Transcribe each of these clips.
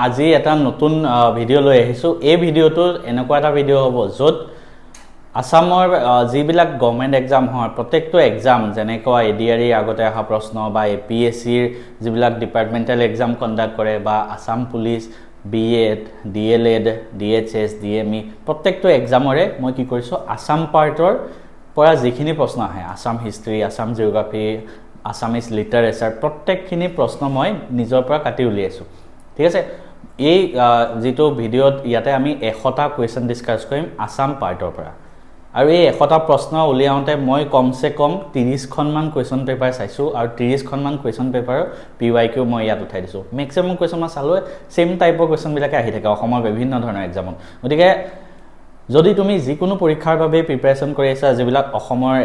আজি এটা নতুন ভিডিও লৈ আহিছো এই ভিডিওটো এনেকুৱা এটা ভিডিও হ'ব যত আসামৰ যিবিলাক গভৰ্নমেন্ট এক্সাম হয় প্ৰত্যেকটো এক্সাম যেনেকুৱা এডিআৰই আগতে অহা প্ৰশ্ন বা এপিএসসিৰ যিবিলাক ডিপাৰ্টমেন্টাল এক্সাম কণ্ডাক্ট কৰে বা Assam police B Ed D El Ed DHS DME প্ৰত্যেকটো এক্সামৰে মই কি কৰিছো আসাম পাৰ্টৰ পৰা যিখিনি প্ৰশ্ন আহে Assam history Assam geography Assamese literature প্ৰত্যেকখিনি প্ৰশ্ন মই নিজৰ পৰা কাটি উলিয়াইছো ঠিক আছে এই যেটো ভিডিওত ইয়াতে আমি 100টা কোৱেশ্চন ডিসকাস কৰিম আসাম পাৰ্টৰ পৰা আৰু এই 100টা প্ৰশ্ন উলিয়াওঁতে মই কমসে কম 30 খনমান কোৱেশ্চন পেপাৰ চাইছো আৰু 30 খনমান কোৱেশ্চন পেপাৰ পিৱাইকিউ মই ইয়াত উঠাই দিছো ম্যাক্সিমাম কোৱেশ্চন মই চালো সেম টাইপৰ কোৱেশ্চন বিলাকে আহি থাকে অসমৰ বিভিন্ন ধৰণৰ এক্সামত গতিকে যদি তুমি যিকোনো পৰীক্ষাৰ বাবে প্ৰিপাৰেচন কৰি আছা যিবিলাক অসমৰ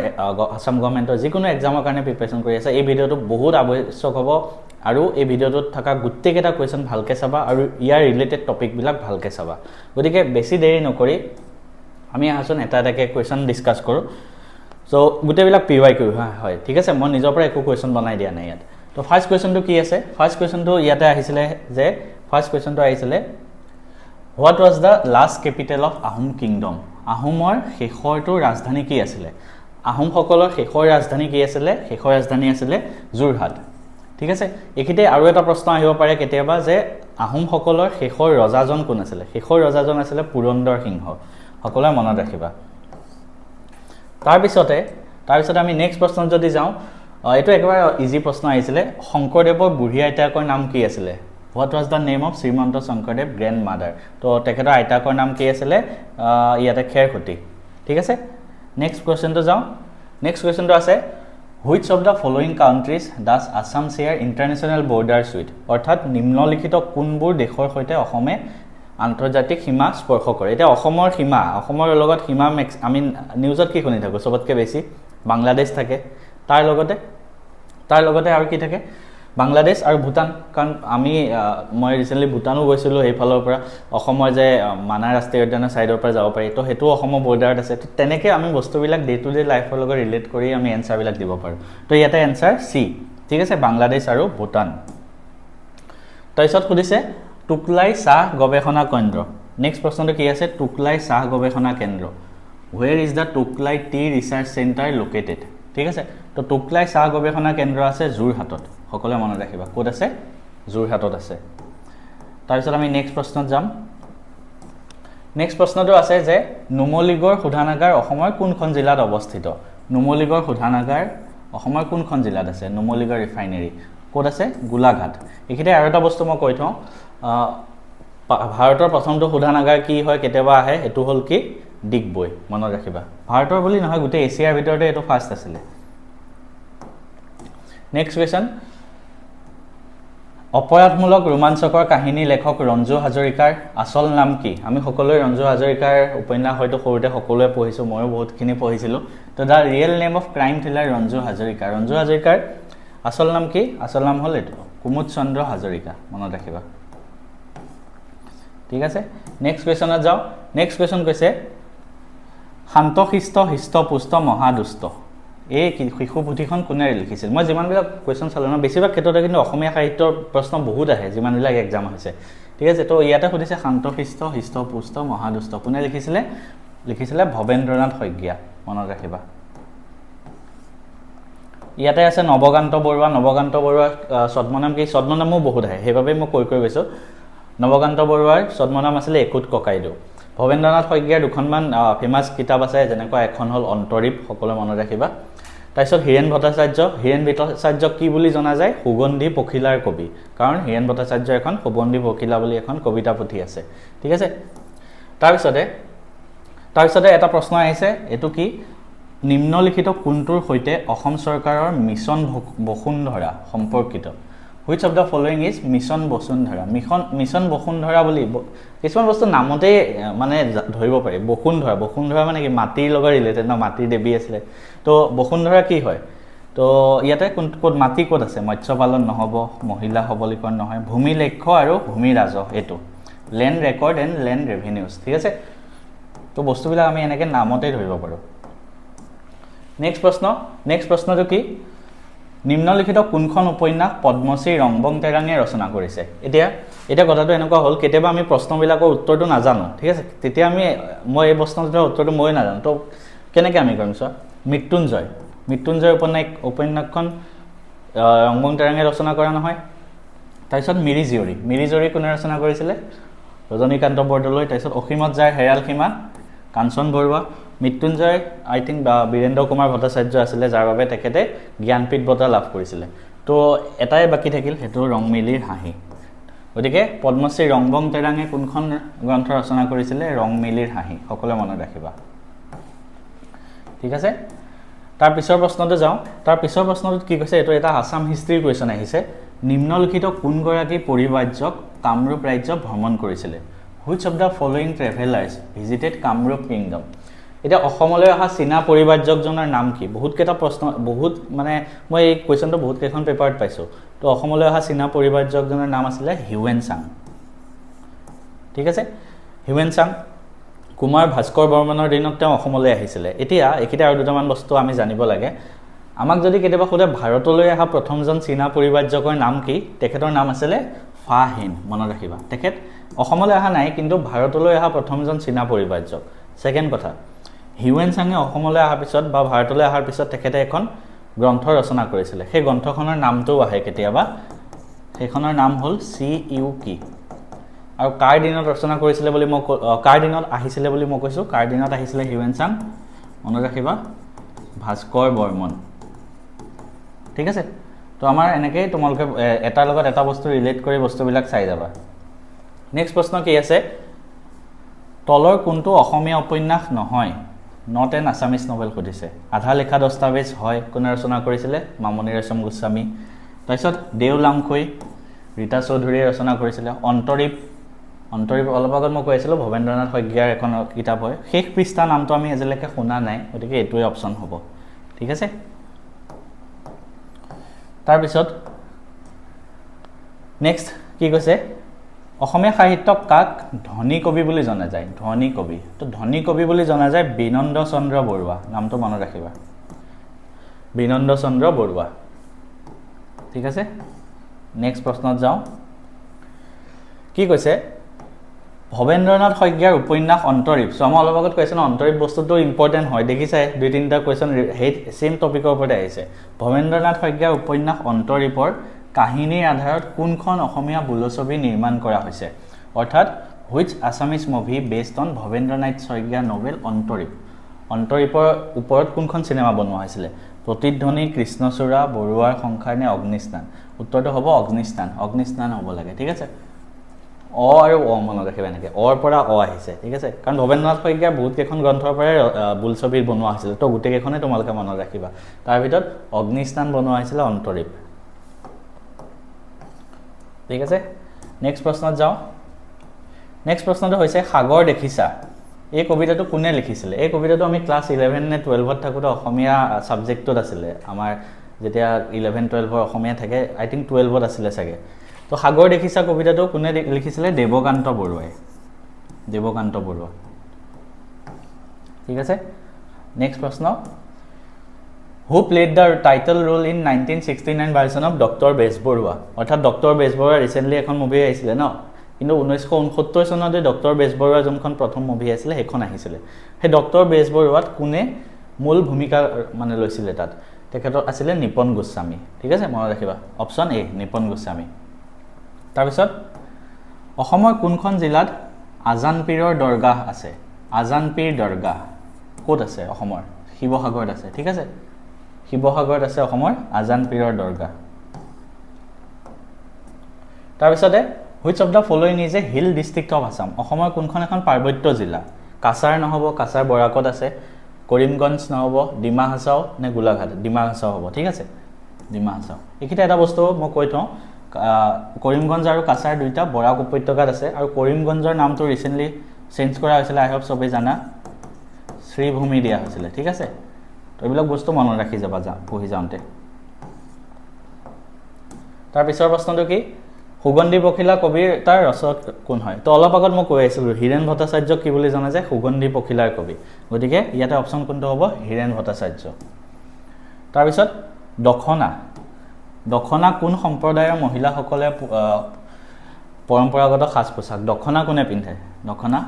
আসাম গভৰ্নমেন্টৰ যিকোনো এক্সামৰ কাৰণে প্ৰিপাৰেচন কৰি আছা এই ভিডিওটো বহুত আৱশ্যক হ'ব আৰু এই ভিডিওটোত থকা গুটেকেটা কোৱেশ্চন ভালকে চাবা আৰু ইয়াৰ ৰিলেটেড টপিক বিলাক ভালকে চাবা গতিকে বেছি দেৰি নকৰি আমি আসন এটা এটাকে কোৱেশ্চন ডিসকাস কৰো সো গুটেবিলাক পিৱাইকিউ হয় ঠিক আছে মই নিজৰ পৰা একো কোৱেশ্চন বনাই দিয়া নাই ইয়াত তো ফাৰ্স্ট কোৱেশ্চনটো কি আছে ফাৰ্স্ট কোৱেশ্চনটো ইয়াতে আহিছিলে যে ফাৰ্স্ট কোৱেশ্চনটো আহিছিলে What was the last capital of Ahom Kingdom? Ahomor শেষৰটো ৰাজধানী কি আছিল? আহোম সকলৰ শেষৰ ৰাজধানী কি আছিল? শেষৰ ৰাজধানী আছিল যোৰহাট। ঠিক আছে? একিতে আৰু এটা প্ৰশ্ন আহিব পাৰে কেতিয়াবা যে আহোম সকলৰ শেষৰ ৰজাজন কোন আছিল? শেষৰ ৰজাজন আছিল পুৰন্দৰ সিংহ। সকলোৱে মনত ৰাখিবা। তাৰ পিছতে আমি নেক্সট প্ৰশ্ন যদি যাওঁ এটো একেবাৰে ইজি প্ৰশ্ন আহিছিল শংকৰদেৱৰ বুঢ়ী আইতাকৰ নাম কি আছিল? What was the name of Srimanto Shankardev grandmother? তো তেখেতৰ আইতাকৰ নাম কি আছিল? ইয়াতে খেৰখুটি ঠিক আছে নেক্সট কোৱেশ্চনটো যাও নেক্সট কোৱেশ্চনটো আছে Which of the following countries does Assam share international borders with? অৰ্থাৎ নিম্নলিখিত কোনবোৰ দেশৰ সৈতে অসমে আন্তৰ্জাতিক সীমা স্পৰ্শ কৰে এটা অসমৰ সীমা অসমৰ লগত সীমা আমি নিউজত কি শুনি থাকো সবতকে বেছি বাংলাদেশ থাকে তাৰ লগতে আৰু কি থাকে বাংলাদেশ আৰু ভুটান কাৰণ আমি মই ৰিসেন্টলি ভুটানো গৈছিলো এই ফালৰ পৰা অসমৰ যে মানা ৰাষ্ট্ৰীয় উদ্যানৰ সাইডৰ পৰা যাব পাৰি তো হেতু অসমৰ বৰ্ডাৰত আছে তো তেনেকে আমি বস্তুবিলাক ডে টু ডে লাইফৰ লগত ৰিলেট কৰি আমি এনসাৰ বিলাক দিব পাৰো তো ইয়াতে এনসাৰ সি ঠিক আছে বাংলাদেশ আৰু ভুটান তাৰপিছত খুদিছে টুকলাই চাহ গৱেষণা কেন্দ্ৰ নেক্সট প্ৰশ্নটো কি আছে টুকলাই চাহ গৱেষণা কেন্দ্ৰ Where is the Tuklai Tea Research Center located? ঠিক আছে তো টুকলাই চাহ গৱেষণা কেন্দ্ৰ আছে যোৰহাটত সকলোৱে মনত ৰাখিবা কোড আছে যোৰহাটত আছে তাৰ পিছত আমি নেক্সট প্ৰশ্নত যাম নেক্সট প্ৰশ্নটো আছে যে নুমলীগড় শোধানাগাৰ অসমৰ কোনখন জিলাত অৱস্থিত নুমলীগড় শোধানাগাৰ অসমৰ কোনখন জিলাত আছে নুমলীগড় ৰিফাইনাৰী কোড আছে গোলাঘাট এখিতে আৰু এটা বস্তু মই কৈ থওঁ ভাৰতৰ প্ৰথমটো শোধানাগাৰ কি হয় কেতিয়াবা আহে এটো হল কি ডিগবৈ মনত ৰাখিবা ভাৰতৰ বুলি নহয় গুটে এছিয়াৰ ভিতৰতে এটো ফাৰ্স্ট আছিল নেক্সট কোৱেশ্চন অপৰাধমূলক ৰোমাঞ্চকৰ কাহিনী লেখক ৰঞ্জু হাজৰিকাৰ আসল নাম কি আমি সকলোৱে ৰঞ্জু হাজৰিকাৰ উপন্যাস হয়তো সৰুতে সকলোৱে পঢ়িছো ময়ো বহুতখিনি পঢ়িছিলো তো the real name of crime thriller Ranju হাজৰিকাৰ আসল নাম কি আসল নাম হল এটো কুমুদ চন্দ্ৰ হাজৰিকা মনত ৰাখিবা ঠিক আছে নেক্সট কোৱেশ্চনত যাও নেক্সট কোৱেশ্চন কৈছে শান্তশিষ্ট হৃষ্টপুষ্ট মহাদুষ্ট এই শিশু পুথিখন কোনে লিখিছিল মই যিমান বিলাক কোৱেশ্চন চালো না বেছিভাগ ক্ষেত্ৰতে কিন্তু অসমীয়া সাহিত্যৰ প্ৰশ্ন বহুত আহে যিমান বিলাক এক্সাম হৈছে ঠিক আছে তো ইয়াতে খুদিছে শান্তশিষ্ট হৃষ্টপুষ্ট মহাদুষ্ট কোনে লিখিছিলে ভবেন্দ্ৰনাথ শইকীয়া মনত ৰাখিবা ইয়াতে আছে নৱকান্ত বৰুৱা ছদ্মনাম কি ছদ্মনামও বহুত আহে সেইভাবে মই কৈ গৈছো নৱকান্ত বৰুৱাৰ ছদ্মনাম আছিল একুট ককাইদেউ ভবেন্দ্ৰনাথ শইকীয়াৰ দুখনমান ফেমাস কিতাপ আছে যেনেকৈ এখন হল অন্তৰীপ সকলো মনত ৰাখিবা তাৰপিছত হীৰেন ভট্টাচাৰ্য কি বুলি জনা যায় সুগন্ধি পখিলাৰ কবি কাৰণ হীৰেন ভট্টাচাৰ্য এখন সুগন্ধি পখিলা বুলি এখন কবিতা পুথি আছে ঠিক আছে তাৰপিছতে এটা প্ৰশ্ন আহিছে এটো কি নিম্নলিখিত কোনটোৰ সৈতে অসম চৰকাৰৰ মিছন বসুন্ধৰা সম্পৰ্কিত Which of the following is Mission Bosundhara? Mission Bosundhara বুলি কিছুমান বস্তু নামতে মানে ধৰিব পাৰি বসুন্ধৰা মানে কি মাটিৰ লগত ৰিলেটেড না মাটিৰ দেৱী আছিল তো বসুন্ধৰা কি হয় তো ইয়াতে কোন মাটি কোড আছে মৎস্য পালন নহব মহিলা সবলীকৰণ নহয় ভূমি লেখ্য আৰু ভূমি ৰাজহ এটো ল্যান্ড ৰেকৰ্ড এণ্ড ল্যান্ড ৰেভিনিউজ ঠিক আছে তো বস্তুবিলাক আমি এনেকে নামতে ধৰিব পাৰো নেক্সট প্ৰশ্নটো কি নিম্নলিখিত কোনখন উপন্যাস পদ্মশ্ৰী ৰংবং তেৰাঙে ৰচনা কৰিছে এতিয়া কথাটো এনেকুৱা হ'ল কেতিয়াবা আমি প্ৰশ্নবিলাকৰ উত্তৰটো নাজানো ঠিক আছে তেতিয়া মই এই প্ৰশ্নটোৰ উত্তৰটো মই নাজানো তো কেনেকৈ আমি কৰিম চোৱা মৃত্যুঞ্জয় উপন্যাসখন ৰংবং তেৰাঙে ৰচনা কৰা নহয় তাৰপিছত মিৰি কোনে ৰচনা কৰিছিলে ৰজনীকান্ত বৰদলৈ তাৰপিছত অসীমত যাৰ হেৰাল সীমা কাঞ্চন বৰুৱা মৃত্যুঞ্জয় আই থিংক বীৰেন্দ্ৰ কুমাৰ ভট্টাচাৰ্য আছিলে যাৰ বাবে তেখেতে জ্ঞানপীঠ বঁটা লাভ কৰিছিলে তো এটাই বাকী থাকিল সেইটো ৰংমিলিৰ হাঁহি গতিকে পদ্মশ্ৰী ৰংবং তেৰাঙে কোনখন গ্ৰন্থ ৰচনা কৰিছিলে ৰংমিলিৰ হাঁহি সকলোৱে মনত ৰাখিবা ঠিক আছে তাৰ পিছৰ প্ৰশ্নটো যাওঁ তাৰ পিছৰ প্ৰশ্নটোত কি কৈছে এইটো এটা আসাম হিষ্ট্ৰীৰ কুৱেশ্যন আহিছে নিম্নলিখিত কোনগৰাকী পৰিব্ৰাজক কামৰূপ ৰাজ্য ভ্ৰমণ কৰিছিলে which of the following travellers visited Kamrup kingdom এটা অসমলৈ অহা চীনা পৰিব্ৰাজকজনৰ নাম কি বহুতকেইটা প্ৰশ্ন মানে মই এই কুৱেশ্যনটো বহুত কেইখন পেপাৰত পাইছোঁ তো অসমলৈ অহা চীনা পৰিব্ৰাজকজনৰ নাম আছিলে হিউৱেন চাং ঠিক আছে হিউৱেন চাং কুমাৰ ভাস্কৰ বৰ্মনৰ দিনত তেওঁ অসমলৈ আহিছিলে এতিয়া এইকেইটা আৰু দুটামান বস্তু আমি জানিব লাগে আমাক যদি কেতিয়াবা সোধে ভাৰতলৈ অহা প্ৰথমজন চীনা পৰিব্ৰাজকৰ নাম কি তেখেতৰ নাম আছিলে ফা হিন মনত ৰাখিবা তেখেত অসমলৈ অহা নাই কিন্তু ভাৰতলৈ অহা প্ৰথমজন চীনা পৰিব্ৰাজক ছেকেণ্ড কথা হিউৱেন চাঙে অসমলৈ অহাৰ পিছত বা ভাৰতলৈ অহাৰ পিছত তেখেতে এখন গ্ৰন্থ ৰচনা কৰিছিলে সেই গ্ৰন্থখনৰ নামটোও আহে কেতিয়াবা সেইখনৰ নাম হ'ল CUK আৰু কাৰ দিনত ৰচনা কৰিছিলে বুলি মই কাৰ দিনত আহিছিলে বুলি মই কৈছোঁ কাৰ দিনত আহিছিলে হিউৱেন চাং মনত ৰাখিবা ভাস্কৰ বৰ্মন ঠিক আছে তো আমাৰ এনেকৈ তোমালোকে এটাৰ লগত এটা বস্তু ৰিলেট কৰি বস্তুবিলাক চাই যাবা নেক্সট প্ৰশ্ন কি আছে তলৰ কোনটো অসমীয়া উপন্যাস নহয় নট এন আছামিজ নভেল সুধিছে আধা লেখা দস্তাবেজ হয় কোনে ৰচনা কৰিছিলে মামণি ৰয়ছম গোস্বামী তাৰপিছত দেওলাংখৈ ৰীতা চৌধুৰীয়ে ৰচনা কৰিছিলে অন্তৰীপ অলপ আগত মই কৈ আছিলোঁ ভৱেন্দ্ৰনাথ শইকীয়াৰ এখন কিতাপ হয় শেষ পৃষ্ঠা নামটো আমি আজিলৈকে শুনা নাই গতিকে এইটোৱে অপশ্যন হ'ব ঠিক আছে তাৰপিছত নেক্সট কি কৈছে অসমীয়া সাহিত্যক কাক ধনী কবি বুলি জনা যায় ধনী কবি তো ধনী কবি বুলি জনা যায় বিনন্দ চন্দ্ৰ বৰুৱা নামটো মনত ৰাখিবা বিনন্দ চন্দ্ৰ বৰুৱা ঠিক আছে নেক্সট প্ৰশ্নত যাওঁ কি কৈছে ভৱেন্দ্ৰনাথ শইকীয়াৰ উপন্যাস অন্তৰীপ চ' মই অলপ আগত কৈছোঁ অন্তৰীপ বস্তুটো ইম্পৰ্টেণ্ট হয় দেখিছে দুই তিনিটা কুৱেশ্যন সেই ছেইম টপিকৰ ওপৰতে আহিছে ভৱেন্দ্ৰনাথ শইকীয়াৰ উপন্যাস অন্তৰীপৰ কাহিনীৰ আধাৰত কোনখন অসমীয়া বোলছবি নিৰ্মাণ কৰা হৈছে অৰ্থাৎ which Assamese movie based on Bhabendranath Saikia novel অন্তৰীপৰ ওপৰত কোনখন চিনেমা বনোৱা হৈছিলে প্ৰতিধ্বনি কৃষ্ণচূড়া বৰুৱাৰ সংসাৰ নে অগ্নিস্নান উত্তৰটো হ'ব অগ্নিস্নান হ'ব লাগে ঠিক আছে আৰু মনত ৰাখিবা এনেকৈ পৰা আহিছে ঠিক আছে কাৰণ ভৱেন্দ্ৰনাথ শইকীয়াৰ বহুত কেইখন গ্ৰন্থৰ পৰাই বোলছবি বনোৱা হৈছিলে তো গোটেইকেইখনে তোমালোকে মনত ৰাখিবা তাৰ ভিতৰত অগ্নিস্নান বনোৱা হৈছিলে অন্তৰীপ ঠিক আছে নেক্সট প্ৰশ্নত যাওঁ নেক্সট প্ৰশ্নটো হৈছে সাগৰ দেখিছা এই কবিতাটো কোনে লিখিছিলে এই কবিতাটো আমি ক্লাছ 11 নে 12ত থাকোঁতে অসমীয়া ছাবজেক্টত আছিলে আমাৰ যেতিয়া 11 12ৰ অসমীয়া থাকে আই থিংক 12ত আছিলে চাগে তো সাগৰ দেখিছা কবিতাটো কোনে লিখিছিলে দেৱকান্ত বৰুৱা ঠিক আছে নেক্সট প্ৰশ্ন who played the title role in 1969 version of doctor Bezbaruah অৰ্থাৎ ডক্টৰ বেজবৰুৱা ৰিচেণ্টলি এখন মুভি আহিছিলে ন কিন্তু 1969 চনতে ডক্টৰ বেজবৰুৱা যোনখন প্ৰথম মুভি আছিলে সেইখন আহিছিলে সেই ডক্টৰ বেজবৰুৱাত কোনে মূল ভূমিকা মানে লৈছিলে তাত তেখেতৰ আছিলে নিপন গোস্বামী ঠিক আছে মনত ৰাখিবা অপশ্যন এ নিপন গোস্বামী তাৰপিছত অসমৰ কোনখন জিলাত আজান পীৰৰ দৰগাহ আছে আজান পীৰ দৰগাহ ক'ত আছে অসমৰ শিৱসাগৰত আছে ঠিক আছে শিৱসাগৰত আছে অসমৰ আজান পীৰৰ দৰগাহ তাৰপিছতে which of the following is a hill district of Assam অসমৰ কোনখন এখন পাৰ্বত্য জিলা কাছাৰ নহ'ব কাছাৰ বৰাকত আছে কৰিমগঞ্জ নহ'ব ডিমা হাছাও নে গোলাঘাট ডিমা হাছাও হ'ব ঠিক আছে ডিমা হাছাও এইকেইটা এটা বস্তু মই কৈ থওঁ কৰিমগঞ্জ আৰু কাছাৰ দুইটা বৰাক উপত্যকাত আছে আৰু কৰিমগঞ্জৰ নামটো ৰিচেণ্টলি চেঞ্জ কৰা হৈছিলে আই হোপ চবেই জানা শ্ৰীভূমি দিয়া হৈছিলে ঠিক আছে তো এইবিলাক বস্তু মনত ৰাখি যাবা পঢ়ি যাওঁতে তাৰ পিছৰ প্ৰশ্নটো কি সুগন্ধি পখিলা কবিৰ তাৰ ৰচক কোন হয় তো অলপ আগত মই কৈ আছিলোঁ হীৰেণ ভট্টাচাৰ্যক কি বুলি জনা যায় সুগন্ধি পখিলাৰ কবি গতিকে ইয়াতে অপশ্যন কোনটো হ'ব হীৰেণ ভট্টাচাৰ্য তাৰপিছত দখনা দখনা কোন সম্প্ৰদায়ৰ মহিলাসকলে পৰম্পৰাগত সাজ পোছাক দখনা কোনে পিন্ধে দখনা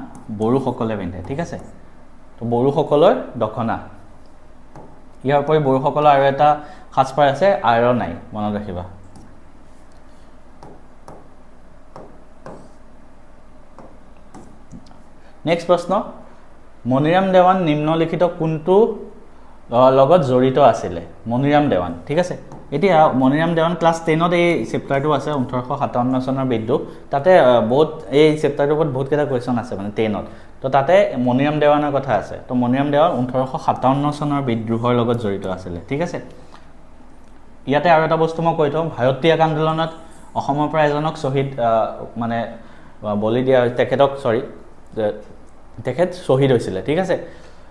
বড়োসকলে পিন্ধে ঠিক আছে তো বড়োসকলৰ দখনা ইয়াৰ উপৰি বড়োসকলৰ আৰু এটা সাজপাৰ আছে আইৰণাই মনত ৰাখিবা নেক্সট প্ৰশ্ন মনিৰাম দেৱান নিম্নলিখিত কোনটো লগত জড়িত আছিল মনিৰাম দেৱান ঠিক আছে এতিয়া মনিৰাম দেৱান ক্লাস 10ত এই চেপ্টাৰটো আছে 1857 চনৰ বিদ্ৰোহ তাতে বহুত এই চেপ্টাৰটোৰ ওপৰত বহুত কেইটা কোৱেশ্চন আছে মানে 10ত তো তাতে মনিৰাম দেৱানৰ কথা আছে তো মনিৰাম দেৱান 1857 চনৰ বিদ্ৰোহৰ লগত জড়িত আছিল ঠিক আছে ইয়াতে আৰু এটা বস্তু মই কৈ থওঁ ভাৰতীয় আন্দোলনত অসমৰ পৰা এজনক শহীদ মানে বলি দিয়া তেখেতক সৰি তেখেত শহীদ হৈছিল ঠিক আছে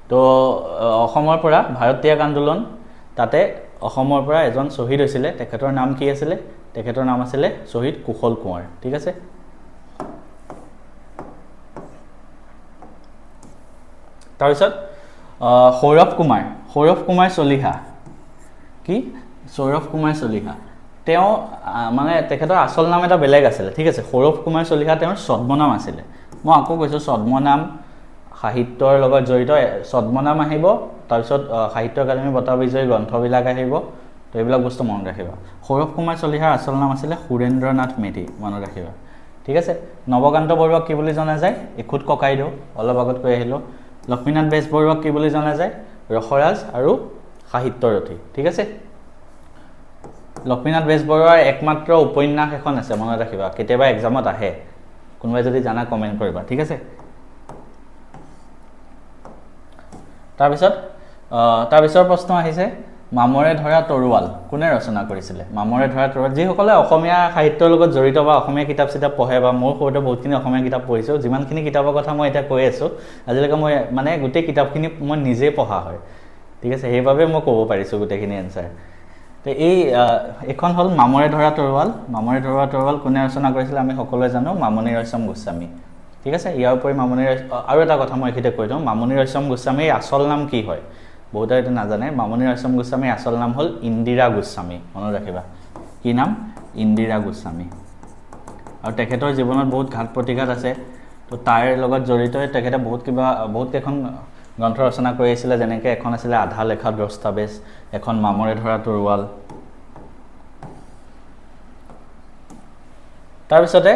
তো অসমৰ পৰা ভাৰতীয় আন্দোলন তাতে অসমৰ পৰা এজন শহীদ হৈছিল তেখেতৰ নাম কি আছিল তেখেতৰ নাম আছিল শহীদ কুশল কুঁৱাৰ ঠিক আছে তাৰপিছত সৌৰভ কুমাৰ চলিহা কি সৌৰভ কুমাৰ চলিহা তেওঁ মানে তেখেতৰ আসল নাম এটা বেলেগ আছিল ঠিক আছে সৌৰভ কুমাৰ চলিহা তেওঁৰ ছদ্মনাম আছিল মই আকৌ কৈছো ছদ্মনাম সাহিত্যৰ লগত জড়িত ছদ্মনাম আহিব তাৰপিছত সাহিত্য একাডেমী বঁটা বিজয়ী গ্ৰন্থবিলাক আহিব তো এইবিলাক বস্তু মনত ৰাখিবা সৌৰভ কুমাৰ চলিহাৰ আসল নাম আছিল সুৰেন্দ্ৰনাথ মেধি মনত ৰাখিবা ঠিক আছে নৱকান্ত বৰুৱাক কি বুলি জনা যায় এখুত ককাইদেউ অলপ আগত কৈ আহিলো লক্ষ্মীনাথ বেজবৰুৱাক কি বুলি জনা যায় ৰসৰাজ আৰু সাহিত্যৰথী ঠিক আছে লক্ষ্মীনাথ বেজবৰুৱাৰ একমাত্ৰ উপন্যাস এখন আছে মনত ৰাখিবা কেতিয়াবা এক্সামত আহে কোনোবাই যদি জানা কমেন্ট কৰিবা ঠিক আছে তাৰপিছৰ প্ৰশ্ন আহিছে মামৰে ধৰা তৰুৱাল কোনে ৰচনা কৰিছিল মামৰে ধৰা তৰুৱাল যিসকলে অসমীয়া সাহিত্যৰ লগত জড়িত বা অসমীয়া কিতাপ চিতাপ পঢ়ে বা মোৰ সৰুতে বহুতখিনি অসমীয়া কিতাপ পঢ়িছো যিমানখিনি কিতাপৰ কথা মই এটা কৈ আছো আজিলৈকে মই মানে গোটেই কিতাপখিনি মই নিজে পঢ়া হয় ঠিক আছে সেইভাবে মই ক'ব পাৰিছো গোটেইখিনি এনসাৰ তে এই এখন হল মামৰে ধৰা তৰুৱাল কোনে ৰচনা কৰিছিল আমি সকলোৱে জানো মামনি ৰয়ছম গোস্বামী ঠিক আছে ইয়াৰ উপৰি মামনি আৰু এটা কথা মই এখিতে কৈ দিওঁ মামনি ৰয়ছম গোস্বামীৰ আসল নাম কি হয় বহুতে এটা নাজানে মামনি ৰয়ছম গোস্বামীৰ আসল নাম হল ইন্দিৰা গোস্বামী মনত ৰাখিবা কি নাম ইন্দিৰা গোস্বামী আৰু তেখেতৰ জীৱনত বহুত ঘাত প্ৰতিঘাত আছে তো তাৰ লগত জড়িত তেখেতে বহুত কেইখন গ্ৰন্থ ৰচনা কৰি আছিল যেনেকৈ এখন আছিল আধা লেখা দস্তাবেজ এখন মামৰে ধৰা তৰুৱাল তাৰপিছতে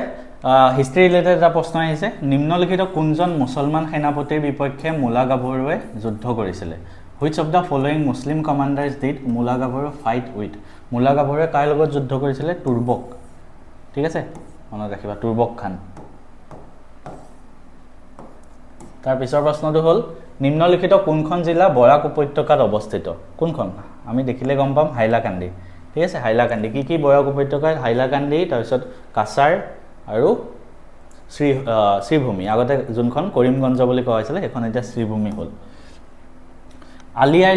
হিষ্ট্ৰী ৰিলেটেড এটা প্ৰশ্ন আহিছে নিম্নলিখিত কোনজন মুছলমান সেনাপতিৰ বিপক্ষে মুলা গাভৰুৱে যুদ্ধ কৰিছিল which of the following Muslim commanders did মুলা গাভৰু ফাইট উইথ মুলা গাভৰুৱে কাৰ লগত যুদ্ধ কৰিছিল তুৰ্বক ঠিক আছে মনত ৰাখিবা তুৰ্বক খান তাৰ পিছৰ প্ৰশ্নটো হ'ল নিম্নলিখিত কোনখন জিলা বৰাক উপত্যকাত অৱস্থিত কোনখন আমি দেখিলে গম পাম হাইলাকান্দি ঠিক আছে হাইলাকান্দি কি বৰাক উপত্যকাত হাইলাকান্দি তাৰপিছত কাছাৰ আৰু শ্ৰীভূমি আগতে যোনখন কৰিমগঞ্জ বুলি কোৱা হৈছিল এখন এতিয়া শ্ৰীভূমি হ'ল আলি আই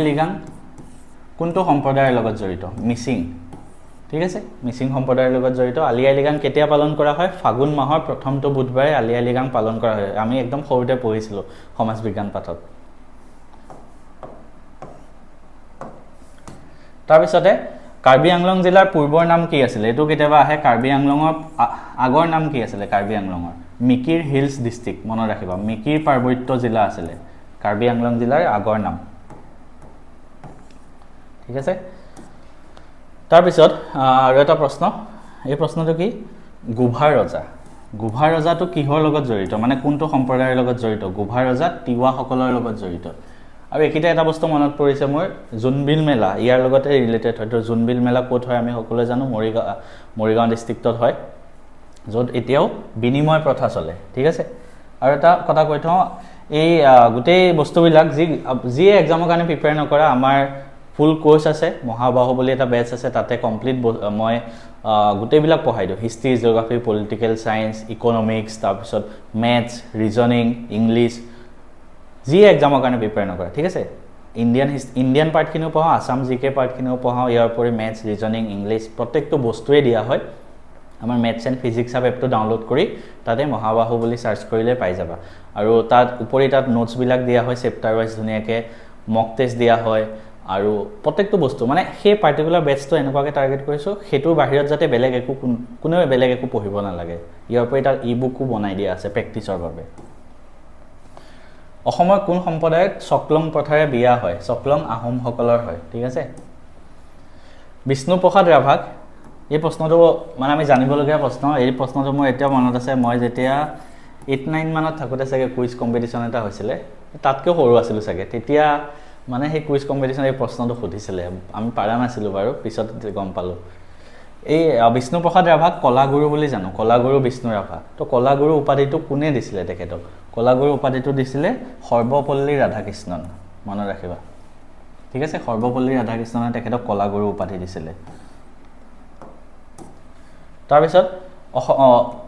লিগাং কোনটো সম্প্ৰদায়ৰ লগত জড়িত মিচিং ঠিক আছে মিচিং সম্প্ৰদায়ৰ লগত জড়িত আলি আই লিগাং কেতিয়া পালন কৰা হয় ফাগুন মাহৰ প্ৰথমটো বুধবাৰে আলি আই লিগাং পালন কৰা হয় আমি একদম সৰুতে পঢ়িছিলো সমাজ বিজ্ঞান পাঠত তাৰপিছতে কাৰ্বি আংলং জিলাৰ পূৰ্বৰ নাম কি আছিল এটো কেতিয়াবা আহে কাৰ্বি আংলঙৰ আগৰ নাম কি আছিল কাৰ্বি আংলঙৰ মিকিৰ হিলছ ডিস্ট্ৰিক্ট মনত ৰাখিবা মিকিৰ পাৰ্বত্য জিলা আছিল কাৰ্বি আংলং জিলাৰ আগৰ নাম ঠিক আছে তাৰপিছত আৰু এটা প্ৰশ্ন এই প্ৰশ্নটো কি গুভা ৰজাটো কিহৰ লগত জড়িত মানে কোনটো সম্প্ৰদায়ৰ লগত জড়িত গুভা ৰজা তিৱা সকলৰ লগত জড়িত আৰু একিটা এটা বস্তু মনত পৰিছে মোৰ জুনবিল মেলা ইয়াৰ লগতে ৰিলেটেড হয় তো জুনবিল মেলা ক'ত হয় আমি সকলোৱে জানো মৰিগাঁও ডিস্ট্ৰিক্টত হয় য'ত এতিয়াও বিনিময় প্ৰথা চলে ঠিক আছে আৰু এটা কথা কৈ থওঁ এই গোটেই বস্তুবিলাক যি এক্সামৰ কাৰণে প্ৰিপেয়াৰ নকৰা আমাৰ ফুল কোৰ্স আছে মহাবাহু বুলি এটা বেচ আছে তাতে কমপ্লিট মই গোটেইবিলাক পঢ়াই দিওঁ history geography political science economics তাৰপিছত মেথছ ৰিজনিং ইংলিছ যি এক্সামৰ কাৰণে প্ৰিপেয়াৰ নকৰা ঠিক আছে ইণ্ডিয়ান পাৰ্টখিনিও পঢ়াওঁ আসাম জিকে পাৰ্টখিনিও পঢ়াওঁ ইয়াৰ উপৰি মেথছ ৰিজনিং ইংলিছ প্ৰত্যেকটো বস্তুৱে দিয়া হয় আমাৰ মেথছ এণ্ড ফিজিক্স এপটো ডাউনলোড কৰি তাতে মহাবাহু বুলি সাৰ্চ কৰিলে পাই যাবা আৰু তাত উপৰি তাত নোটছবিলাক দিয়া হয় চেপ্টাৰ ৱাইজ ধুনীয়াকৈ মক টেষ্ট দিয়া হয় আৰু প্ৰত্যেকটো বস্তু মানে সেই পাৰ্টিকুলাৰ বেটছটো এনেকুৱাকৈ টাৰ্গেট কৰিছোঁ সেইটোৰ বাহিৰত যাতে বেলেগ একো কোনেও বেলেগ একো পঢ়িব নালাগে ইয়াৰ পৰা এটা ই বুকো বনাই দিয়া আছে প্ৰেক্টিছৰ বাবে অসমৰ কোন সম্প্ৰদায়ত চকলং প্ৰথাৰে বিয়া হয় চকলং আহোমসকলৰ হয় ঠিক আছে বিষ্ণুপ্ৰসাদ ৰাভাক এই প্ৰশ্নটো মানে আমি জানিবলগীয়া প্ৰশ্ন এই প্ৰশ্নটো মোৰ এতিয়াও মনত আছে মই যেতিয়া 8-9 মানত থাকোঁতে চাগে কুইজ কম্পিটিশ্যন এটা হৈছিলে তাতকৈ সৰু আছিলোঁ চাগে তেতিয়া মানে সেই কুইজ কম্পিটিশ্যন এই প্ৰশ্নটো সুধিছিলে আমি পাৰা নাছিলোঁ বাৰু পিছত গম পালোঁ এই বিষ্ণুপ্ৰসাদ ৰাভাক কলাগুৰু বুলি জানো কলাগুৰু বিষ্ণু ৰাভা তো কলাগুৰু উপাধিটো কোনে দিছিলে তেখেতক কলাগুৰু উপাধিটো দিছিলে সৰ্বপল্লী ৰাধাকৃষ্ণন মনত ৰাখিবা ঠিক আছে সৰ্বপল্লী ৰাধাকৃষ্ণনে তেখেতক কলাগুৰু উপাধি দিছিলে তাৰপিছত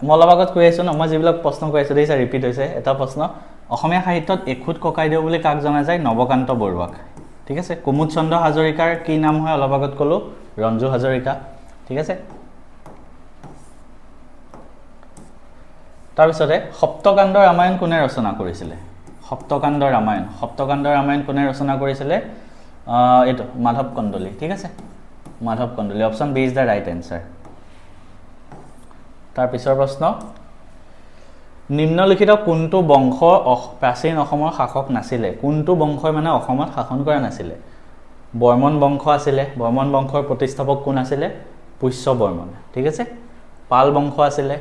মই অলপ আগত কৈ আছোঁ ন মই যিবিলাক প্ৰশ্ন কৈ আছোঁ দেখিছা ৰিপিট হৈছে এটা প্ৰশ্ন অসমীয়া সাহিত্যত এখুত ককাইদেউ বুলি কাক জনা যায় নৱকান্ত বৰুৱাক ঠিক আছে কুমুদ চন্দ্ৰ হাজৰিকাৰ কি নাম হয় অলপ আগত ক'লোঁ ৰঞ্জু হাজৰিকা ঠিক আছে তাৰপিছতে সপ্তকাণ্ড ৰামায়ণ কোনে ৰচনা কৰিছিলে সপ্তকাণ্ড ৰামায়ণ কোনে ৰচনা কৰিছিলে এইটো মাধৱ কন্দলী ঠিক আছে Madhav Kandali option B is the right answer তাৰ পিছৰ প্ৰশ্ন নিম্নলিখিত কোনটো বংশ প্ৰাচীন অসমৰ শাসক নাছিলে কোনটো বংশই মানে অসমত শাসন কৰা নাছিলে বৰ্মন বংশ আছিলে বৰ্মন বংশৰ প্ৰতিষ্ঠাপক কোন আছিলে পুষ্য বৰ্মন ঠিক আছে পাল বংশ আছিলে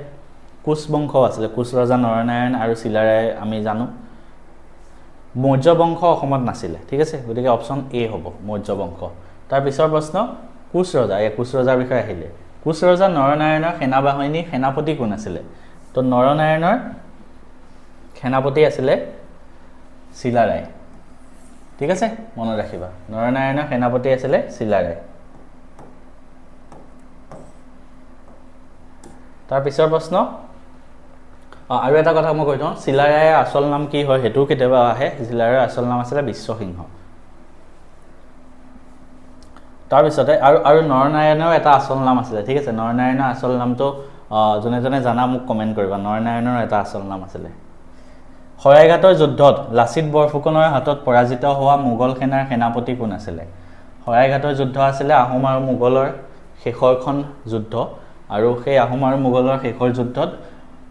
কোচ বংশ আছিলে কোচ ৰজা নৰনাৰায়ণ আৰু চিলাৰায় আমি জানো মৌৰ্য বংশ অসমত নাছিলে ঠিক আছে গতিকে অপশ্যন এ হ'ব মৌৰ্য বংশ তাৰ পিছৰ প্ৰশ্ন কোচ ৰজা এই কোচ ৰজাৰ বিষয়ে আহিলে কোচ ৰজা নৰনাৰায়ণৰ সেনাবাহিনীৰ সেনাপতি কোন আছিলে তো নৰনাৰায়ণৰ সেনাপতি আছিলে চিলাৰায় ঠিক আছে মনত ৰাখিবা নৰনাৰায়ণৰ সেনাপতি আছিলে চিলাৰায় তাৰ পিছৰ প্ৰশ্ন আৰু এটা কথা মই কৈ থওঁ চিলাৰায়ৰ আচল নাম কি হয় সেইটো কেতিয়াবা আহে চিলাৰায়ৰ আচল নাম আছিলে বিশ্বসিংহ তাৰপিছতে আৰু নৰনাৰায়ণৰ এটা আচল নাম আছিলে ঠিক আছে নৰনাৰায়ণৰ আচল নামটো যোনে যোনে জানা মোক কমেণ্ট কৰিবা নৰনাৰায়ণৰ এটা আচল নাম আছিলে শৰাইঘাটৰ যুদ্ধত লাচিত বৰফুকনৰ হাতত পৰাজিত হোৱা মোগল সেনাৰ সেনাপতি কোন আছিলে শৰাইঘাটৰ যুদ্ধ আছিলে আহোম আৰু মোগলৰ শেষৰখন যুদ্ধ আৰু সেই আহোম আৰু মোগলৰ শেষৰ যুদ্ধত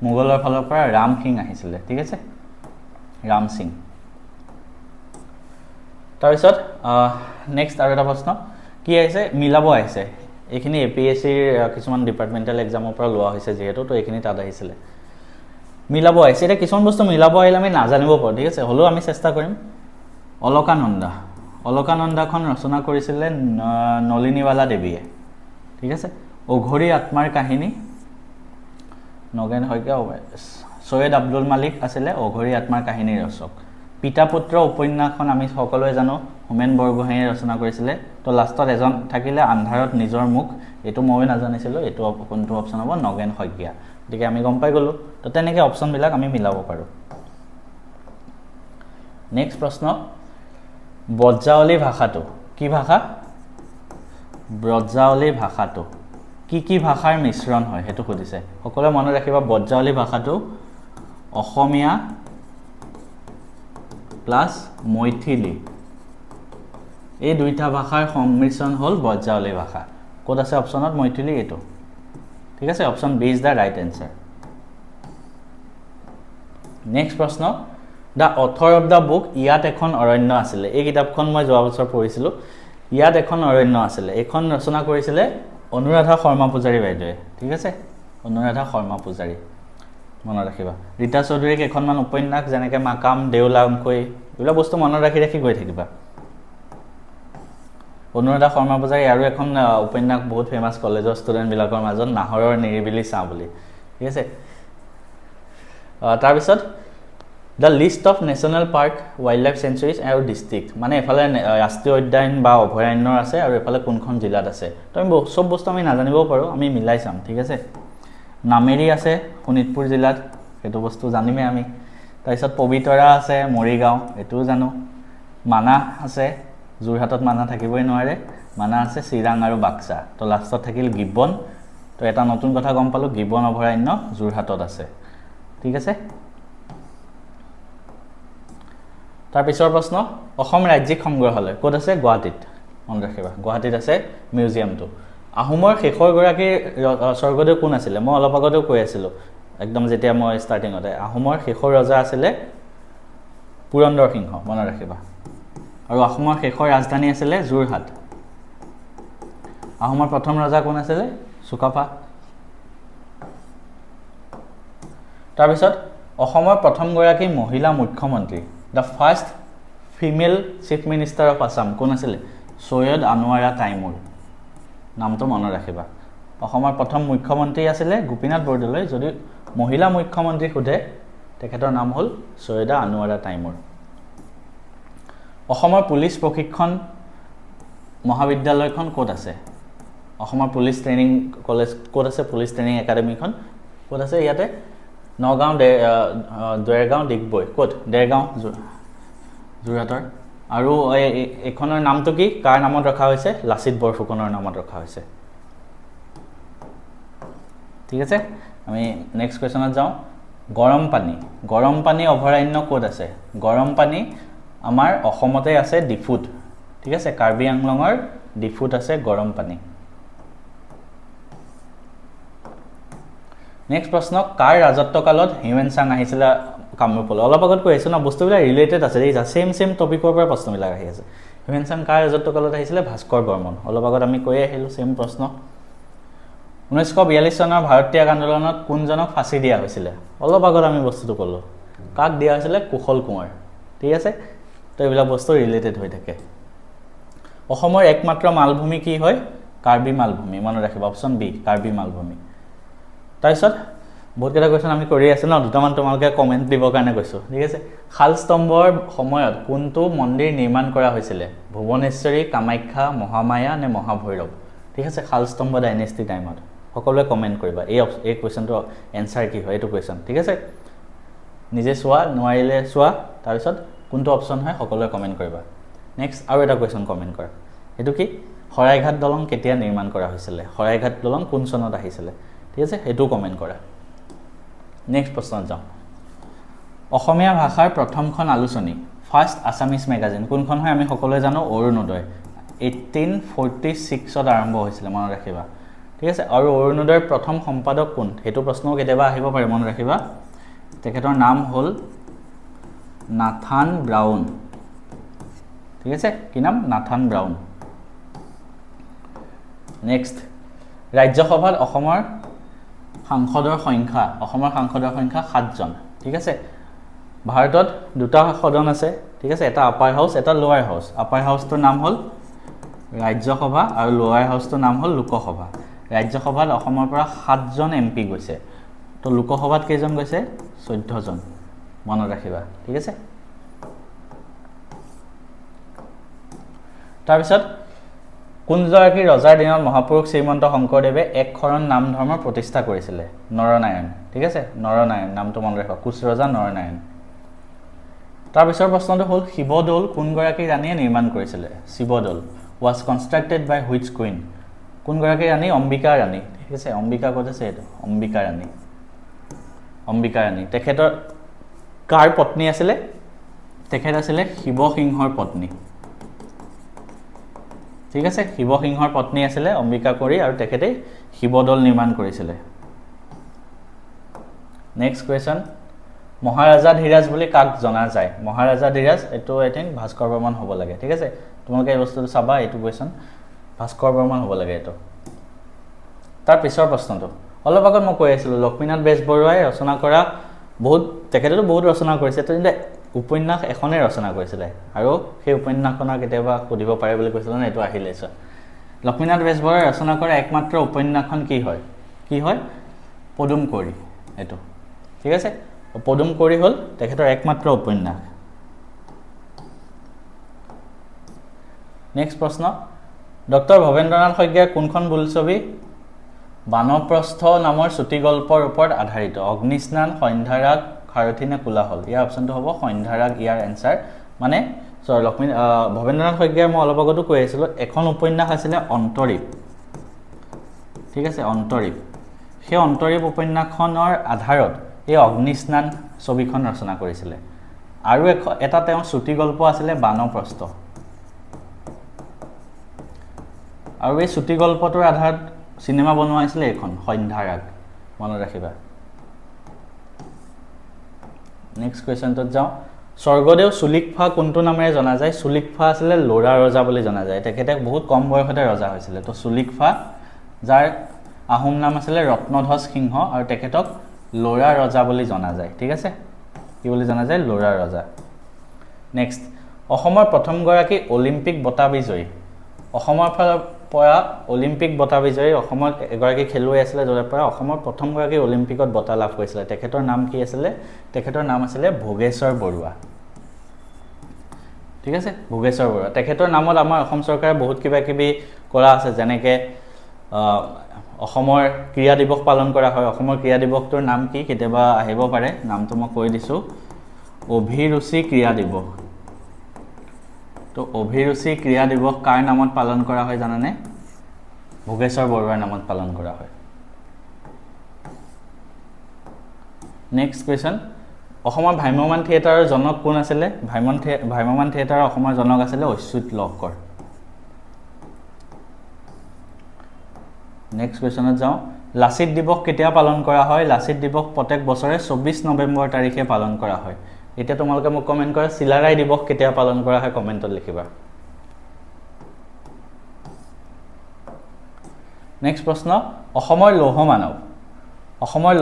মোগলৰ ফালৰ পৰা ৰাম সিং আহিছিলে ঠিক আছে ৰাম সিং তাৰপিছত নেক্সট আৰু এটা প্ৰশ্ন কি আহিছে মিলাব আহিছে এইখিনি APSCৰ কিছুমান ডিপাৰ্টমেণ্টেল এক্সামৰ পৰা লোৱা হৈছে যিহেতু তো এইখিনি তাত আহিছিলে মিলাব আহিছে এটা কিছুমান বস্তু মিলাব আহিলে আমি নাজানিব পাৰোঁ ঠিক আছে হ'লেও আমি চেষ্টা কৰিম অলকানন্দাখন ৰচনা কৰিছিলে নলিনীৱালা দেৱীয়ে ঠিক আছে অঘৰী আত্মাৰ কাহিনী নগেন শইকীয়া সৈয়দ আব্দুল মালিক আছিলে অঘৰী আত্মাৰ কাহিনীৰ ৰচক পিতা পুত্ৰ উপন্যাসখন আমি সকলোৱে জানো হোমেন বৰগোহাঞিয়ে ৰচনা কৰিছিলে তো লাষ্টত এজন থাকিলে আন্ধাৰত নিজৰ মুখ এইটো ময়ো নাজানিছিলোঁ এইটো কোনটো অপশ্যন হ'ব নগেন শইকীয়া গতিকে আমি গম পাই গ'লোঁ তো তেনেকৈ অপশ্যনবিলাক আমি মিলাব পাৰোঁ নেক্সট প্ৰশ্ন ব্ৰজাৱলী ভাষাটো কি ভাষা ব্ৰজাৱলী ভাষাটো কি ভাষাৰ মিশ্ৰণ হয় সেইটো সুধিছে সকলোৱে মনত ৰাখিবা ব্ৰজাৱলী ভাষাটো অসমীয়া প্লাছ মৈথিলী এই দুইটা ভাষাৰ সংমিশ্ৰণ হ'ল ব্ৰজাৱলী ভাষা ক'ত আছে অপশ্যনত মৈথিলী এইটো ঠিক আছে option B is the right answer next প্ৰশ্ন the author of the book ইয়াত এখন অৰণ্য আছিলে এই কিতাপখন মই যোৱা বছৰ পঢ়িছিলোঁ ইয়াত এখন অৰণ্য আছিলে এইখন ৰচনা কৰিছিলে অনুৰাধা শৰ্মা পূজাৰী বাইদেৱে ঠিক আছে অনুৰাধা শৰ্মা পূজাৰী মনত ৰাখিবা ৰীতা চৌধুৰীৰ কেইখনমান উপন্যাস যেনেকৈ মাকাম দেউলাংকৈ এইবিলাক বস্তু মনত ৰাখি গৈ থাকিবা অনুৰাধা শৰ্মা পূজাৰী আৰু এখন উপন্যাস বহুত ফেমাছ কলেজৰ ষ্টুডেণ্টবিলাকৰ মাজত নাহৰৰ নিৰিবিলি চাওঁ বুলি ঠিক আছে তাৰপিছত the least of national park wild life sanctuaries আৰু ডিষ্ট্ৰিক্ট মানে এফালে ৰাষ্ট্ৰীয় উদ্যান বা অভয়াৰণ্য আছে আৰু এফালে কোনখন জিলাত আছে তো আমি চব বস্তু আমি নাজানিবও পাৰোঁ আমি মিলাই চাম ঠিক আছে নামেৰি আছে শোণিতপুৰ জিলাত সেইটো বস্তু জানিমেই আমি তাৰপিছত পবিতৰা আছে মৰিগাঁও এইটোও জানো মানাহ আছে যোৰহাটত মানাহ থাকিবই নোৱাৰে মানাহ আছে চিৰাং আৰু বাক্সা তো লাষ্টত থাকিল গিবন তো এটা নতুন কথা গম পালোঁ গিবন অভয়াৰণ্য যোৰহাটত আছে ঠিক আছে তাৰ পিছৰ প্ৰশ্ন অসম ৰাজ্যিক সংগ্ৰহালয় ক'ত আছে গুৱাহাটীত মনত ৰাখিবা গুৱাহাটীত আছে মিউজিয়ামটো আহোমৰ শেষৰ গৰাকী স্বৰ্গদেউ কোন আছিলে মই অলপ আগতেও কৈ আছিলোঁ একদম যেতিয়া মই ষ্টাৰ্টিঙতে আহোমৰ শেষৰ ৰজা আছিলে পুৰন্দৰ সিংহ মনত ৰাখিবা আৰু আহোমৰ শেষৰ ৰাজধানী আছিলে যোৰহাট আহোমৰ প্ৰথম ৰজা কোন আছিলে চুকাফা তাৰপিছত অসমৰ প্ৰথম গৰাকী মহিলা মুখ্যমন্ত্ৰী the first female chief minister of Assam কোন আছিলে সৈয়দ আনোৱাৰা তাইমুৰ নামটো মনত ৰাখিবা অসমৰ প্ৰথম মুখ্যমন্ত্ৰী আছিলে গোপীনাথ বৰদলৈ যদি মহিলা মুখ্যমন্ত্ৰী সোধে তেখেতৰ নাম হ'ল সৈয়দা আনোৱাৰা তাইমুৰ অসমৰ পুলিচ প্ৰশিক্ষণ মহাবিদ্যালয়খন ক'ত আছে অসমৰ পুলিচ ট্ৰেইনিং কলেজ ক'ত আছে পুলিচ ট্ৰেইনিং একাডেমীখন ক'ত আছে ইয়াতে নগাঁও দেৰগাঁও ডিগবৈ ক'ত দেৰগাঁও যোৰহাটৰ আৰু এইখনৰ নামটো কি কাৰ নামত ৰখা হৈছে লাচিত বৰফুকনৰ নামত ৰখা হৈছে ঠিক আছে আমি নেক্সট কুৱেশ্যনত যাওঁ গৰম পানী অভয়াৰণ্য ক'ত আছে গৰম পানী আমাৰ অসমতে আছে ডিফুত ঠিক আছে কাৰ্বি আংলঙৰ ডিফুত আছে গৰম পানী নেক্সট প্ৰশ্ন কাৰ ৰাজত্বকালত হিউমেন চাং আহিছিলে কামৰূপলৈ অলপ আগত কৈ আছোঁ ন বস্তুবিলাক ৰিলেটেড আছে দেই চেম টপিকৰ পৰা প্ৰশ্নবিলাক আহি আছে হিউমেন চাং কাৰ ৰাজত্বকালত আহিছিলে ভাস্কৰ বৰ্মন অলপ আগত আমি কৈ আহিলোঁ চেম প্ৰশ্ন 1942 চনৰ ভাৰত ত্যাগ আন্দোলনত কোনজনক ফাঁচি দিয়া হৈছিলে অলপ আগত আমি বস্তুটো ক'লোঁ কাক দিয়া হৈছিলে কুশল কোঁৱৰ ঠিক আছে তো এইবিলাক বস্তু ৰিলেটেড হৈ থাকে অসমৰ একমাত্ৰ মালভূমি কি হয় কাৰ্বি মালভূমি মনত ৰাখিবা অপশ্যন বি কাৰ্বি মালভূমি তাৰপিছত বহুতকেইটা কুৱেশ্যন আমি কৰি আছোঁ ন দুটামান তোমালোকে কমেণ্ট দিবৰ কাৰণে কৈছোঁ ঠিক আছে শালস্তম্ভৰ সময়ত কোনটো মন্দিৰ নিৰ্মাণ কৰা হৈছিলে ভুৱনেশ্বৰী কামাখ্যা মহামায়া নে মহাভৈৰৱ ঠিক আছে শালস্তম্ভ ডাইনেষ্টি টাইমত সকলোৱে কমেণ্ট কৰিবা এই কুৱেশ্যনটো এনচাৰ কি হয় এইটো কুৱেশ্যন ঠিক আছে নিজে চোৱা নোৱাৰিলে চোৱা তাৰপিছত কোনটো অপশ্যন হয় সকলোৱে কমেণ্ট কৰিবা নেক্সট আৰু এটা কুৱেশ্যন কমেণ্ট কৰা এইটো কি শৰাইঘাট দলং কেতিয়া নিৰ্মাণ কৰা হৈছিলে শৰাইঘাট দলং কোন চনত আহিছিলে ঠিক আছে সেইটো কমেণ্ট কৰা নেক্সট প্ৰশ্নত যাওঁ অসমীয়া ভাষাৰ প্ৰথমখন আলোচনী ফাৰ্ষ্ট আছামিজ মেগাজিন কোনখন হয় আমি সকলোৱে জানো অৰুণোদয় 1846ত আৰম্ভ হৈছিলে মনত ৰাখিবা ঠিক আছে আৰু অৰুণোদয়ৰ প্ৰথম সম্পাদক কোন সেইটো প্ৰশ্নও কেতিয়াবা আহিব পাৰে মনত ৰাখিবা তেখেতৰ নাম হ'ল নাথান ব্ৰাউন ঠিক আছে কি নাম নাথান ব্ৰাউন নেক্সট ৰাজ্যসভাত অসমৰ সাংসদৰ সংখ্যা 7জন ঠিক আছে ভাৰতত দুটা সদন আছে ঠিক আছে এটা আপাৰ হাউচ এটা লোৱাৰ হাউচ আপাৰ হাউচটোৰ নাম হ'ল ৰাজ্যসভা আৰু লোৱাৰ হাউচটোৰ নাম হ'ল লোকসভা ৰাজ্যসভাত অসমৰ পৰা 7জন এমপি গৈছে তো লোকসভাত কেইজন গৈছে 14জন মনত ৰাখিবা ঠিক আছে তাৰপিছত কোনগৰাকী ৰজাৰ দিনত মহাপুৰুষ শ্ৰীমন্ত শংকৰদেৱে এক শৰণ নাম ধৰ্মৰ প্ৰতিষ্ঠা কৰিছিলে নৰনাৰায়ণ ঠিক আছে নৰনাৰায়ণ নামটো মনত ৰাখিবা কোচ ৰজা নৰনাৰায়ণ তাৰপিছৰ প্ৰশ্নটো হ'ল শিৱদৌল কোনগৰাকী ৰাণীয়ে নিৰ্মাণ কৰিছিলে Sivadol was constructed by which queen কোনগৰাকী ৰাণী অম্বিকা ৰাণী ঠিক আছে অম্বিকা ক'ত আছে এইটো অম্বিকা ৰাণী তেখেতৰ কাৰ পত্নী আছিলে তেখেত আছিলে শিৱসিংহৰ পত্নী ঠিক আছে শিৱসিংহৰ পত্নী আছিলে অম্বিকা কৰি আৰু তেখেতে শিৱদৌল নিৰ্মাণ কৰিছিলে নেক্সট কুৱেশ্যন মহাৰাজা ধীৰাজ বুলি কাক জনা যায় মহাৰাজা ধীৰাজ এইটো আই থিংক ভাস্কৰ বৰ্মন হ'ব লাগে ঠিক আছে তোমালোকে এই বস্তুটো চাবা এইটো কুৱেশ্যন ভাস্কৰ বৰ্মন হ'ব লাগে এইটো তাৰ পিছৰ প্ৰশ্নটো অলপ আগত মই কৈ আছিলোঁ লক্ষ্মীনাথ বেজবৰুৱাই ৰচনা কৰা তেখেতেতো বহুত ৰচনা কৰিছে কিন্তু উপন্যাস এখনেই ৰচনা কৰিছিলে আৰু সেই উপন্যাসখনৰ কেতিয়াবা সুধিব পাৰে বুলি কৈছিলে ন এইটো আহিলে চোৱা লক্ষ্মীনাথ বেজবৰুৱাই ৰচনা কৰা একমাত্ৰ উপন্যাসখন কি হয় পদুম কোঁৱৰী এইটো ঠিক আছে পদুম কোঁৱৰী হ'ল তেখেতৰ একমাত্ৰ উপন্যাস নেক্সট প্ৰশ্ন ডক্টৰ ভৱেন্দ্ৰনাথ শইকীয়াৰ কোনখন বোলছবি বানপ্ৰস্থ নামৰ চুটি গল্পৰ ওপৰত আধাৰিত অগ্নিস্নান সন্ধ্যাৰাগ সাৰথী নে কোলাহল ইয়াৰ অপশ্যনটো হ'ব সন্ধ্যাৰাগ ইয়াৰ এনচাৰ মানে ভৱেন্দ্ৰনাথ শইকীয়াৰ মই অলপ আগতো কৈ আছিলোঁ এখন উপন্যাস আছিলে অন্তৰীপ ঠিক আছে অন্তৰীপ সেই অন্তৰীপ উপন্যাসখনৰ আধাৰত এই অগ্নিস্নান ছবিখন ৰচনা কৰিছিলে আৰু এটা তেওঁৰ চুটি গল্প আছিলে বানপ্ৰস্থ আৰু এই চুটি গল্পটোৰ আধাৰত সিনেমা বনোৱা হৈছিল এখন সন্ধ্যাৰ ৰাগ মনত ৰাখিবা নেক্সট কোৱেশ্চনটোত যাওঁ স্বৰ্গদেউ চুলিকফা কোনটো নামেৰে জনা যায় চুলিকফা আছিলে লৰা ৰজা বুলি জনা যায় তেখেতে বহুত কম বয়সতে ৰজা হৈছিল তো চুলিকফা যাৰ আহোম নাম আছিলে ৰত্নধ্বজ সিংহ আৰু তেখেতক লৰা ৰজা বুলি জনা যায় ঠিক আছে কি বুলি জনা যায় লৰা ৰজা নেক্সট অসমৰ প্ৰথম গৰাকী অলিম্পিক বঁটা বিজয়ী অসমৰ পৰা অলিম্পিক বঁটা বিজয়ী অসমৰ এগৰাকী খেলুৱৈ আছিলে যাৰ পৰা অসমৰ প্ৰথম গৰাকী অলিম্পিকত বঁটা লাভ কৰিছিল তেখেতৰ নাম কি আছিলে তেখেতৰ নাম আছিলে ভোগেশ্বৰ বৰুৱা ঠিক আছে ভোগেশ্বৰ বৰুৱা তেখেতৰ নামত আমাৰ অসম চৰকাৰে বহুত কিবা কিবি কৰা আছে যেনেকৈ অসমৰ ক্ৰীড়া দিৱস পালন কৰা হয় অসমৰ ক্ৰীড়া দিৱসটোৰ নাম কি কেতিয়াবা আহিব পাৰে নামটো মই কৈ দিছোঁ অভিৰুচি ক্ৰীড়া দিৱস তো অভিৰুচি ক্ৰীড়া দিৱস কাৰ নামত পালন কৰা হয় জানানে ভোগেশ্বৰ বৰুৱাৰ নামত পালন কৰা হয় নেক্সট কোৱেশ্চন অসমৰ ভ্ৰাম্যমাণ থিয়েটাৰৰ জনক কোন আছিলে ভ্ৰাম্যমাণ থিয়েটাৰৰ অসমৰ জনক আছিলে অচ্যুত লহকৰ নেক্সট কোৱেশ্চনত যাওঁ লাচিত দিৱস কেতিয়া পালন কৰা হয় লাচিত দিৱস প্ৰত্যেক বছৰে 24 নৱেম্বৰ তাৰিখে পালন কৰা হয় এতিয়া তোমালোকে মোক কমেন্ট কৰা চিলাৰায় দিৱস কেতিয়া পালন কৰা হয় কমেন্টত লিখিবা নেক্সট প্ৰশ্ন অসমৰ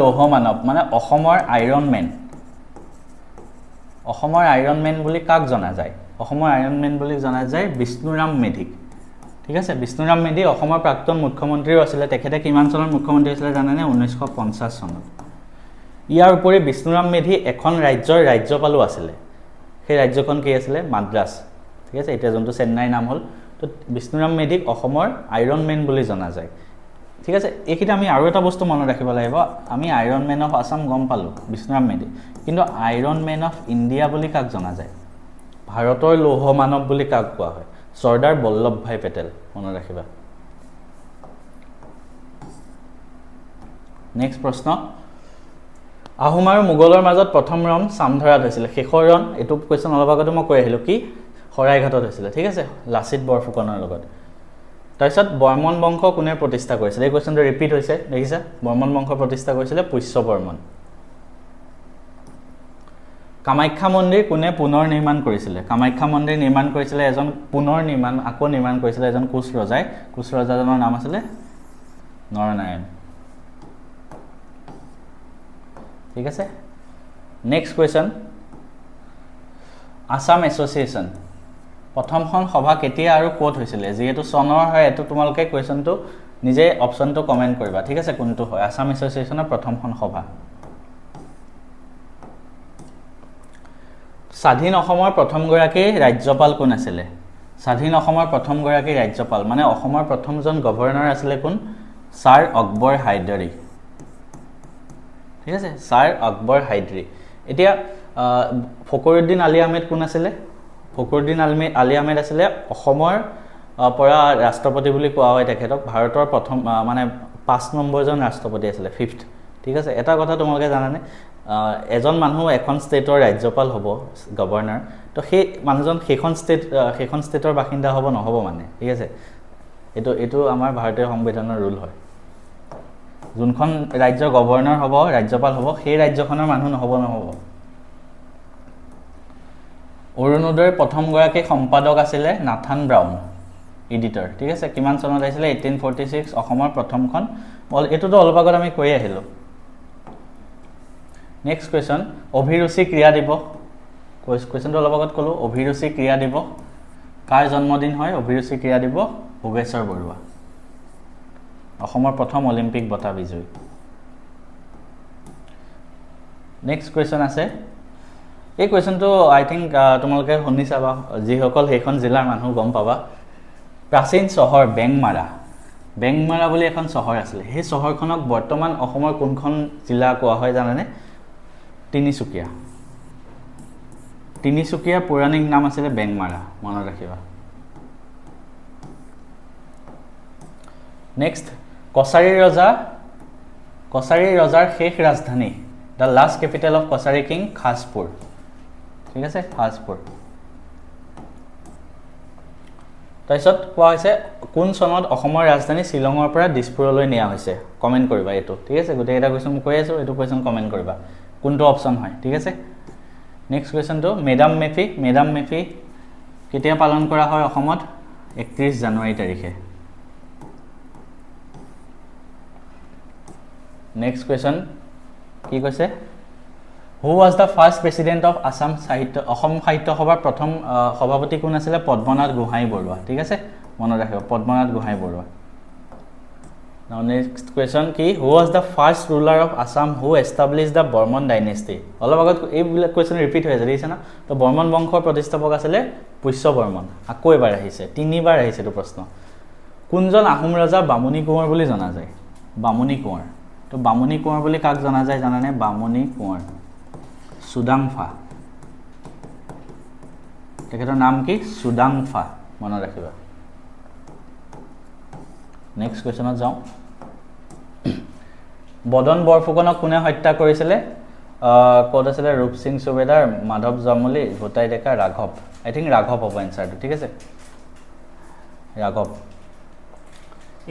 লৌহ মানৱ মানে অসমৰ আইৰন মেন বুলি কাক জনা যায় অসমৰ আইৰন মেন বুলি জনা যায় বিষ্ণুৰাম মেধিক ঠিক আছে বিষ্ণুৰাম মেধি অসমৰ প্ৰাক্তন মুখ্যমন্ত্ৰীও আছিলে তেখেতে কিমান চনৰ মুখ্যমন্ত্ৰী আছিলে জানেনে 1950 চনত ইয়াৰ উপৰি বিষ্ণুৰাম মেধি এখন ৰাজ্যৰ ৰাজ্যপালো আছিলে সেই ৰাজ্যখন কি আছিলে মাদ্ৰাজ ঠিক আছে এতিয়া যোনটো চেন্নাই নাম হ'ল তো বিষ্ণুৰাম মেধিক অসমৰ আইৰন মেন বুলি জনা যায় ঠিক আছে এইখিনিতে আমি আৰু এটা বস্তু মনত ৰাখিব লাগিব আমি আইৰন মেন অফ আসাম গম পালো বিষ্ণুৰাম মেধি কিন্তু আইৰন মেন অফ ইণ্ডিয়া বুলি কাক জনা যায় ভাৰতৰ লৌহ মানৱ বুলি কাক কোৱা হয় চৰ্দাৰ বল্লভভাই পেটেল মনত ৰাখিবা নেক্সট প্ৰশ্ন আহোম আৰু মোগলৰ মাজত প্ৰথম ৰণ চামধৰাত হৈছিল শেষৰ ৰণ এইটো কোৱেশ্চন অলপ আগতে মই কৈ আহিলোঁ কি শৰাইঘাটত হৈছিলে ঠিক আছে লাচিত বৰফুকনৰ লগত তাৰপিছত বৰ্মন বংশ কোনে প্ৰতিষ্ঠা কৰিছিল এই কোৱেশ্চনটো ৰিপিট হৈছে দেখিছা বৰ্মন বংশ প্ৰতিষ্ঠা কৰিছিলে পুষ্য বৰ্মন কামাখ্যা মন্দিৰ কোনে পুনৰ নিৰ্মাণ কৰিছিলে কামাখ্যা মন্দিৰ নিৰ্মাণ কৰিছিলে এজন পুনৰ নিৰ্মাণ কৰিছিলে এজন কোচ ৰজাজনৰ নাম আছিলে নৰনাৰায়ণ ঠিক আছে নেক্সট কোৱেশ্চন আসাম এছ'চিয়েশ্যন প্ৰথমখন সভা কেতিয়া আৰু ক'ত হৈছিলে যিহেতু চনৰ হয় এইটো তোমালোকে কোৱেশ্চনটো নিজে অপশ্যনটো কমেণ্ট কৰিবা ঠিক আছে কোনটো হয় আসাম এছ'চিয়েশ্যনৰ প্ৰথমখন সভা স্বাধীন অসমৰ প্ৰথমগৰাকী ৰাজ্যপাল কোন আছিলে স্বাধীন অসমৰ প্ৰথমগৰাকী ৰাজ্যপাল মানে অসমৰ প্ৰথমজন গভৰ্ণৰ আছিলে কোন ছাৰ আকবৰ হায়দৰী ঠিক আছে ছাৰ আকবৰ হায়দৰী এতিয়া ফখৰুদ্দিন আলী আহমেদ কোন আছিলে ফখৰুদ্দিন আলী আহমেদ আছিলে অসমৰ পৰা ৰাষ্ট্ৰপতি বুলি কোৱা হয় তেখেতক ভাৰতৰ প্ৰথম মানে 5 নম্বৰজন ৰাষ্ট্ৰপতি আছিলে 5th ঠিক আছে এটা কথা তোমালোকে জানানে এজন মানুহ এখন ষ্টেটৰ ৰাজ্যপাল হ'ব গভৰ্ণৰ তো সেই মানুহজন সেইখন ষ্টেটৰ বাসিন্দা হ'ব নহ'ব মানে ঠিক আছে এইটো আমাৰ ভাৰতীয় সংবিধানৰ ৰুল হয় যোনখন ৰাজ্যৰ গভৰ্ণৰ হ'ব ৰাজ্যপাল হ'ব সেই ৰাজ্যখনৰ মানুহ নহ'ব অৰুণোদয়ৰ প্ৰথমগৰাকী সম্পাদক আছিলে নাথান ব্ৰাউন এডিটৰ ঠিক আছে কিমান চনত আহিছিলে 1846 অসমৰ প্ৰথমখন এইটোতো অলপ আগত আমি কৈ আহিলোঁ নেক্সট কোৱেশ্চন অভিৰুচি ক্ৰীড়া দিৱস কোৱেশ্চনটো অলপ আগত ক'লোঁ অভিৰুচি ক্ৰীড়া দিৱস কাৰ জন্মদিন হয় অভিৰুচি ক্ৰীড়া দিৱস ভোগেশ্বৰ বৰুৱা অসমৰ প্ৰথম অলিম্পিক বঁটা বিজয়ী নেক্সট কোৱেশ্চন আছে এই কোৱেশ্চনটো আই থিংক তোমালোকে শুনি চাবা যিসকল সেইখন জিলাৰ মানুহ গম পাবা প্ৰাচীন চহৰ বেংমাৰা বুলি এখন চহৰ আছিলে সেই চহৰখনক বৰ্তমান অসমৰ কোনখন জিলা কোৱা হয় জানেনে তিনিচুকীয়াৰ পৌৰাণিক নাম আছিলে বেংমাৰা মনত ৰাখিবা নেক্সট কছাৰী ৰজাৰ শেষ ৰাজধানী the last capital of Kachari king Khaspur ঠিক আছে খাছপুৰ তাৰপিছত কোৱা হৈছে কোন চনত অসমৰ ৰাজধানী শ্বিলঙৰ পৰা দিছপুৰলৈ নিয়া হৈছে কমেণ্ট কৰিবা এইটো ঠিক আছে গোটেইকেইটা কুৱেশ্যন মই কৈ আছোঁ এইটো কুৱেশ্যন কমেণ্ট কৰিবা কোনটো অপশ্যন হয় ঠিক আছে নেক্সট কুৱেশ্যনটো মেডাম মেফি কেতিয়া পালন কৰা হয় অসমত 31 জানুৱাৰী তাৰিখে নেক্সট কুৱেশ্যন কি কৈছে Who was the first president of Assam Assam সাহিত্য সভাৰ প্ৰথম সভাপতি কোন আছিলে পদ্মনাথ গোহাঁই বৰুৱা ঠিক আছে মনত ৰাখিব Padmanath Gohain Barua Now next question কি Who was the first ruler of Assam who established the Bormon dynasty অলপ আগত এই কোৱেশ্যন ৰিপিট হৈ আছে দেখিছা না তো বৰ্মন বংশৰ প্ৰতিষ্ঠাপক আছিলে পুষ্য বৰ্মন আকৌ এবাৰ আহিছে তিনিবাৰ আহিছে এইটো প্ৰশ্ন কোনজন আহোম ৰজা বামুণী কোঁৱৰ বুলি জনা যায় বামুণী কোঁৱৰ তো বামুণী কোঁৱৰ বুলি কাক জনা যায় জানানে বামুণী কোঁৱৰ সুদাংফা তেখেতৰ নাম কি সুদাংফা মনত ৰাখিবা নেক্সট কুৱেশ্যনত যাওঁ বদন বৰফুকনক কোনে হত্যা কৰিছিলে ক'ত আছিলে ৰূপ সিং সুবেদাৰ মাধৱ জামুলী ভূতাই ডেকা ৰাঘৱ আই থিংক ৰাঘৱ হ'ব এনচাৰটো ঠিক আছে ৰাঘৱ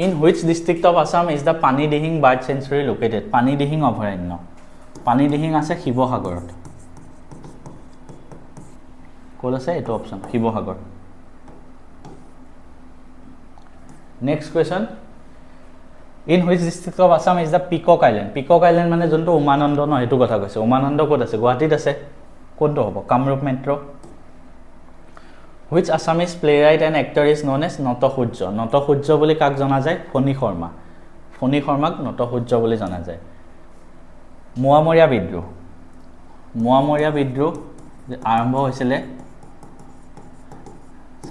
in which district of Assam is the Panidihing bird century located Panidihing অভয়াৰণ্য পানীদিহিং আছে শিৱসাগৰত ক'ত আছে এইটো option Sivasagar next question in which district of Assam is the পিকক আইলেণ্ড মানে যোনটো উমানন্দ ন সেইটো কথা কৈছে উমানন্দ ক'ত আছে গুৱাহাটীত আছে কোনটো হ'ব Kamrup metro' which Assamese playwright and actor is known as Natasurya বুলি কাক জনা যায় ফণী শৰ্মাক নটসূৰ্য বুলি জনা যায় মোৱামৰীয়া বিদ্ৰোহ আৰম্ভ হৈছিলে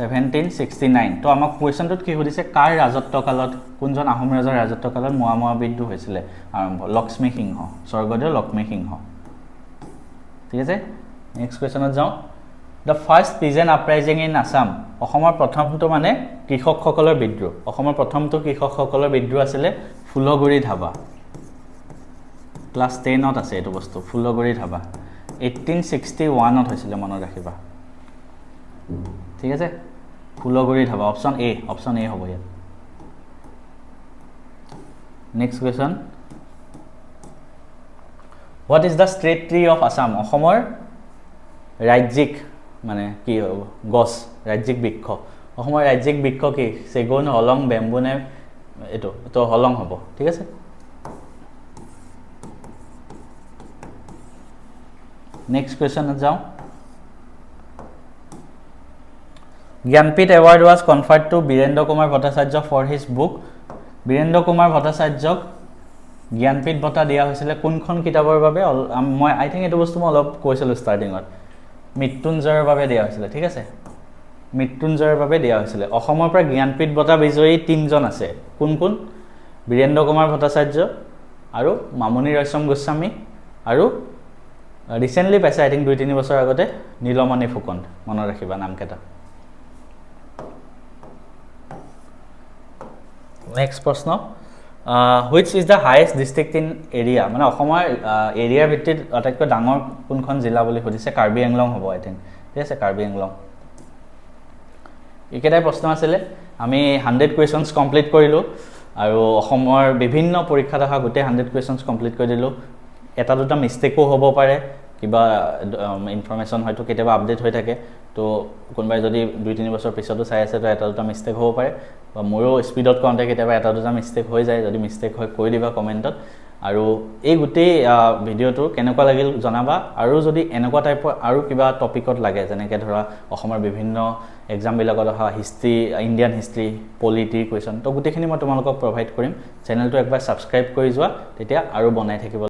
1769 তো আমাক কুৱেশ্যনটোত কি সুধিছে কাৰ ৰাজত্বকালত কোনজন আহোম ৰজাৰ ৰাজত্বকালত মোৱামৰীয়া বিদ্ৰোহ হৈছিলে আৰম্ভ লক্ষ্মী সিংহ স্বৰ্গদেউ লক্ষ্মী সিংহ ঠিক আছে নেক্সট কুৱেশ্যনত যাওঁ the first pigeon uprising in Assam অসমৰ প্ৰথমটো মানে কৃষকসকলৰ বিদ্ৰোহ অসমৰ প্ৰথমটো কৃষকসকলৰ বিদ্ৰোহ আছিলে ফুলগুৰি ধাবা ক্লাছ 10ত আছে এইটো বস্তু ফুলগুৰি ধাবা 1861ত হৈছিলে মনত ৰাখিবা ঠিক আছে ফুলগুৰি ধাবা অপশ্যন এ হ'ব ইয়াত next question what is the state tree of Assam অসমৰ ৰাজ্যিক মানে কি হ'ব গছ ৰাজ্যিক বৃক্ষ অসমৰ ৰাজ্যিক বৃক্ষ কি চেগুন হলং বেম্বু নে এইটো হলং হ'ব ঠিক আছে নেক্সট কুৱেশ্যনত যাওঁ Jnanpith award was conferred to Birendra Kumar Bhattacharya for his book Birendra Kumar ভট্টাচাৰ্যক জ্ঞানপীঠ বঁটা দিয়া হৈছিলে কোনখন কিতাপৰ বাবে মই আই থিংক এইটো বস্তু মই অলপ কৈছিলোঁ ষ্টাৰ্টিঙত মৃত্যুঞ্জয়ৰ বাবে দিয়া হৈছিলে ঠিক আছে মৃত্যুঞ্জয়ৰ বাবে দিয়া হৈছিলে অসমৰ পৰা জ্ঞানপীঠ বঁটা বিজয়ী 3জন আছে কোন বীৰেন্দ্ৰ কুমাৰ ভট্টাচাৰ্য আৰু মামণি ৰয়ছম গোস্বামী আৰু ৰিচেণ্টলি পাইছে আই থিংক 2-3 বছৰ আগতে নীলমণি ফুকন মনত ৰাখিবা নামকেইটা নেক্সট প্ৰশ্ন which is the highest district in area মানে অসমৰ এৰিয়াৰ ভিত্তিত আটাইতকৈ ডাঙৰ কোনখন জিলা বুলি সুধিছে কাৰ্বি আংলং হ'ব আই থিংক ঠিক আছে কাৰ্বি আংলং এইকেইটাই প্ৰশ্ন আছিলে আমি 100 কুৱেশ্যনছ কমপ্লিট কৰিলোঁ আৰু অসমৰ বিভিন্ন পৰীক্ষাত অহা গোটেই 100 কুৱেশ্যনছ কমপ্লিট কৰি দিলোঁ এটা দুটা মিষ্টেকো হ'ব পাৰে কিবা ইনফৰমেশ্যন হয়তো কেতিয়াবা আপডেট হৈ থাকে তো কোনোবাই যদি 2-3 বছৰ পিছতো চাই আছে তো এটা দুটা মিষ্টেক হ'ব পাৰে বা মোৰো স্পীডত কওঁতে কেতিয়াবা এটা দুটা মিষ্টেক হৈ যায় যদি মিষ্টেক হয় কৈ দিবা কমেণ্টত আৰু এই গোটেই ভিডিঅ'টো কেনেকুৱা লাগিল জনাবা আৰু যদি এনেকুৱা টাইপৰ আৰু কিবা টপিকত লাগে যেনেকৈ ধৰা অসমৰ বিভিন্ন এক্সামবিলাকত অহা history Indian history polity question তো গোটেইখিনি মই তোমালোকক প্ৰভাইড কৰিম চেনেলটো একবাৰ ছাবস্ক্ৰাইব কৰি যোৱা তেতিয়া আৰু বনাই থাকিব